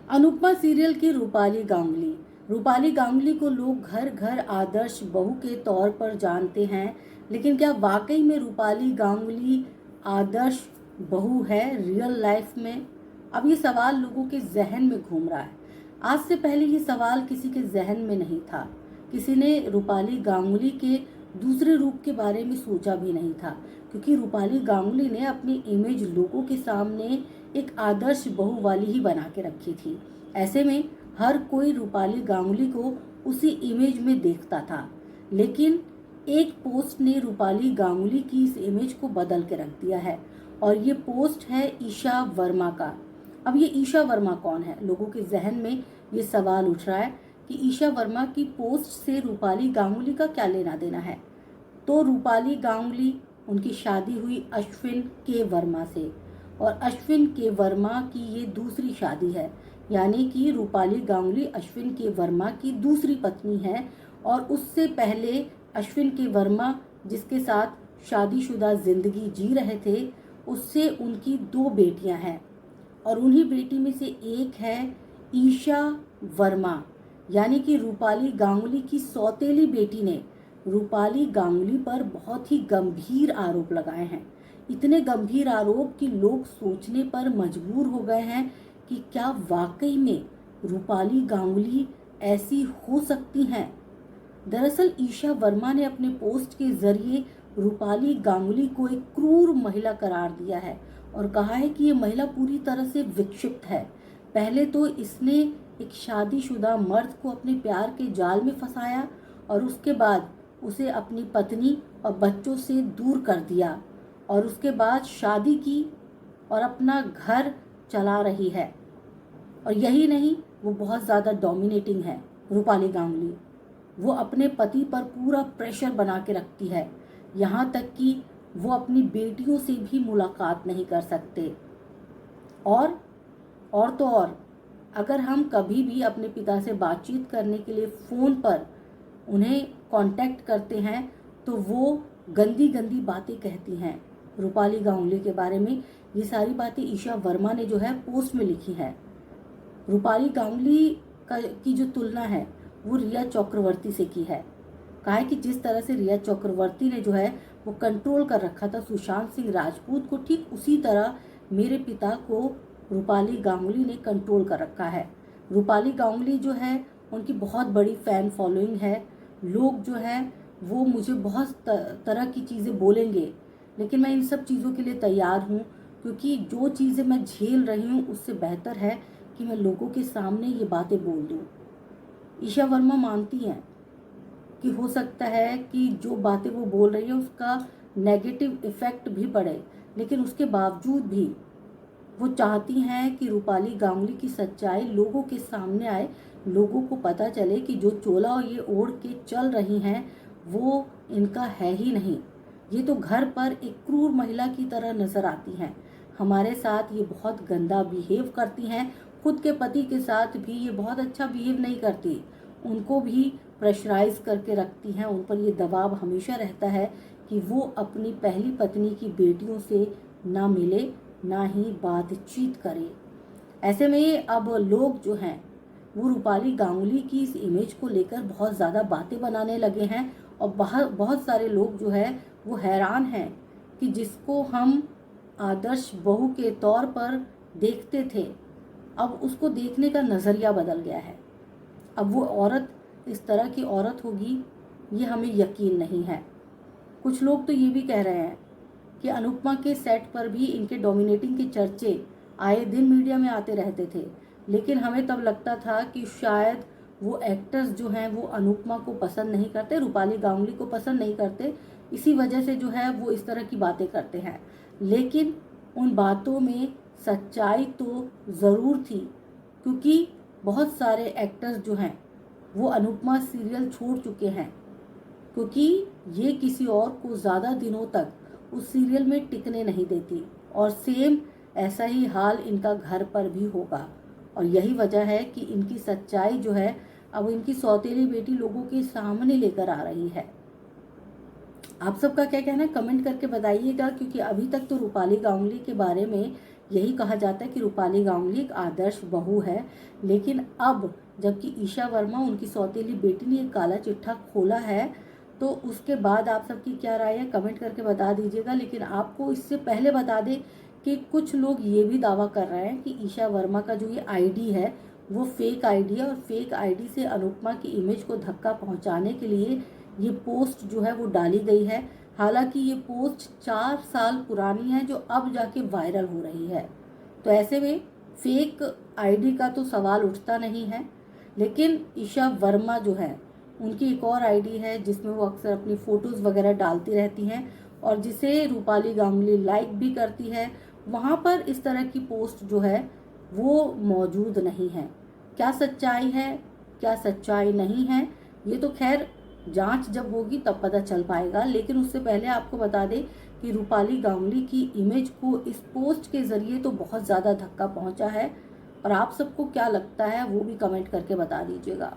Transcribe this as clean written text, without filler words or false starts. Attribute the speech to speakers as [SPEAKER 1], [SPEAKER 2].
[SPEAKER 1] Anupama serial की रूपाली गांगुली। रूपाली गांगुली को लोग घर घर आदर्श बहू के तौर पर जानते हैं, लेकिन क्या वाकई में रूपाली गांगुली आदर्श बहू है रियल लाइफ में? अब ये सवाल लोगों के जहन में घूम रहा है। आज से पहले ये सवाल किसी के जहन में नहीं था। किसी ने रूपाली गांगुली के दूसरे रूप के बारे में सोचा भी नहीं था, क्योंकि रूपाली गांगुली ने अपनी इमेज लोगों के सामने एक आदर्श बहू वाली ही बना के रखी थी। ऐसे में हर कोई रूपाली गांगुली को उसी इमेज में देखता था। लेकिन एक पोस्ट ने रूपाली गांगुली की इस इमेज को बदल के रख दिया है, और ये पोस्ट है ईशा वर्मा का। अब ये ईशा वर्मा कौन है? लोगों के जहन में ये सवाल उठ रहा है कि ईशा वर्मा की पोस्ट से रूपाली गांगुली का क्या लेना देना है। तो रूपाली गांगुली, उनकी शादी हुई अश्विन के वर्मा से, और अश्विन के वर्मा की ये दूसरी शादी है, यानी कि रूपाली गांगुली अश्विन के वर्मा की दूसरी पत्नी है। और उससे पहले अश्विन के वर्मा, जिसके साथ शादीशुदा जिंदगी जी रहे थे, उससे उनकी 2 बेटियां हैं, और उन्हीं बेटी में से एक है ईशा वर्मा, यानी कि रूपाली गांगुली की सौतेली बेटी ने रूपाली गांगुली पर बहुत ही गंभीर आरोप लगाए हैं। इतने गंभीर आरोप कि लोग सोचने पर मजबूर हो गए हैं कि क्या वाकई में रूपाली गांगुली ऐसी हो सकती हैं। दरअसल ईशा वर्मा ने अपने पोस्ट के जरिए रूपाली गांगुली को एक क्रूर महिला करार दिया है, और कहा है कि ये महिला पूरी तरह से विक्षिप्त है। पहले तो इसने एक शादीशुदा मर्द को अपने प्यार के जाल में फंसाया, और उसके बाद उसे अपनी पत्नी और बच्चों से दूर कर दिया, और उसके बाद शादी की और अपना घर चला रही है। और यही नहीं, वो बहुत ज़्यादा डोमिनेटिंग है रूपाली गांगुली। वो अपने पति पर पूरा प्रेशर बना के रखती है, यहाँ तक कि वो अपनी बेटियों से भी मुलाकात नहीं कर सकते। और तो और, अगर हम कभी भी अपने पिता से बातचीत करने के लिए फ़ोन पर उन्हें कांटेक्ट करते हैं, तो वो गंदी गंदी बातें कहती हैं रूपाली गांगुली के बारे में। ये सारी बातें ईशा वर्मा ने जो है पोस्ट में लिखी है। रूपाली गांगुली की जो तुलना है वो रिया चक्रवर्ती से की है। कहा है कि जिस तरह से रिया चक्रवर्ती ने जो है वो कंट्रोल कर रखा था सुशांत सिंह राजपूत को, ठीक उसी तरह मेरे पिता को रूपाली गांगुली ने कंट्रोल कर रखा है। रूपाली गांगुली जो है, उनकी बहुत बड़ी फ़ैन फॉलोइंग है। लोग जो है वो मुझे बहुत तरह की चीज़ें बोलेंगे, लेकिन मैं इन सब चीज़ों के लिए तैयार हूँ, क्योंकि जो चीज़ें मैं झेल रही हूँ उससे बेहतर है कि मैं लोगों के सामने ये बातें बोल दूँ। ईशा वर्मा मानती हैं कि हो सकता है कि जो बातें वो बोल रही है उसका नेगेटिव इफ़ेक्ट भी पड़े, लेकिन उसके बावजूद भी वो चाहती हैं कि रूपाली गांगुली की सच्चाई लोगों के सामने आए, लोगों को पता चले कि जो चोला ये ओढ़ के चल रही हैं वो इनका है ही नहीं। ये तो घर पर एक क्रूर महिला की तरह नजर आती हैं। हमारे साथ ये बहुत गंदा बिहेव करती हैं, खुद के पति के साथ भी ये बहुत अच्छा बिहेव नहीं करती, उनको भी प्रेशराइज करके रखती हैं। उन पर ये दबाव हमेशा रहता है कि वो अपनी पहली पत्नी की बेटियों से ना मिले, ना ही बातचीत करे। ऐसे में अब लोग जो हैं वो रूपाली गांगुली की इस इमेज को लेकर बहुत ज़्यादा बातें बनाने लगे हैं, और बहुत सारे लोग जो है वो हैरान हैं कि जिसको हम आदर्श बहू के तौर पर देखते थे, अब उसको देखने का नज़रिया बदल गया है। अब वो औरत इस तरह की औरत होगी, ये हमें यकीन नहीं है। कुछ लोग तो ये भी कह रहे हैं कि अनुपमा के सेट पर भी इनके डोमिनेटिंग के चर्चे आए दिन मीडिया में आते रहते थे, लेकिन हमें तब लगता था कि शायद वो एक्टर्स जो हैं वो अनुपमा को पसंद नहीं करते, रूपाली गांगुली को पसंद नहीं करते, इसी वजह से जो है वो इस तरह की बातें करते हैं। लेकिन उन बातों में सच्चाई तो ज़रूर थी, क्योंकि बहुत सारे एक्टर्स जो हैं वो अनुपमा सीरियल छोड़ चुके हैं, क्योंकि ये किसी और को ज़्यादा दिनों तक उस सीरियल में टिकने नहीं देती, और सेम ऐसा ही हाल इनका घर पर भी होगा। और यही वजह है कि इनकी सच्चाई जो है अब इनकी सौतेली बेटी लोगों के सामने लेकर आ रही है। आप सबका क्या कहना है कमेंट करके बताइएगा, क्योंकि अभी तक तो रूपाली गांगुली के बारे में यही कहा जाता है कि रूपाली गांगुली एक आदर्श बहू है। लेकिन अब जबकि ईशा वर्मा उनकी सौतेली बेटी ने एक काला चिट्ठा खोला है, तो उसके बाद आप सबकी क्या राय है कमेंट करके बता दीजिएगा। लेकिन आपको इससे पहले बता दें कि कुछ लोग ये भी दावा कर रहे हैं कि ईशा वर्मा का जो ये आईडी है वो फेक आईडी है, और फेक आईडी से अनुपमा की इमेज को धक्का पहुंचाने के लिए ये पोस्ट जो है वो डाली गई है। हालांकि ये पोस्ट 4 साल पुरानी है जो अब जाके वायरल हो रही है। तो ऐसे में फेक आईडी का तो सवाल उठता नहीं है। लेकिन ईशा वर्मा जो है उनकी एक और आईडी है जिसमें वो अक्सर अपनी फ़ोटोज़ वगैरह डालती रहती हैं और जिसे रूपाली गांगुली लाइक भी करती है। वहाँ पर इस तरह की पोस्ट जो है वो मौजूद नहीं है। क्या सच्चाई है, क्या सच्चाई नहीं है, ये तो खैर जांच जब होगी तब पता चल पाएगा। लेकिन उससे पहले आपको बता दें कि रूपाली गांगुली की इमेज को इस पोस्ट के ज़रिए तो बहुत ज़्यादा धक्का पहुंचा है। और आप सबको क्या लगता है वो भी कमेंट करके बता दीजिएगा।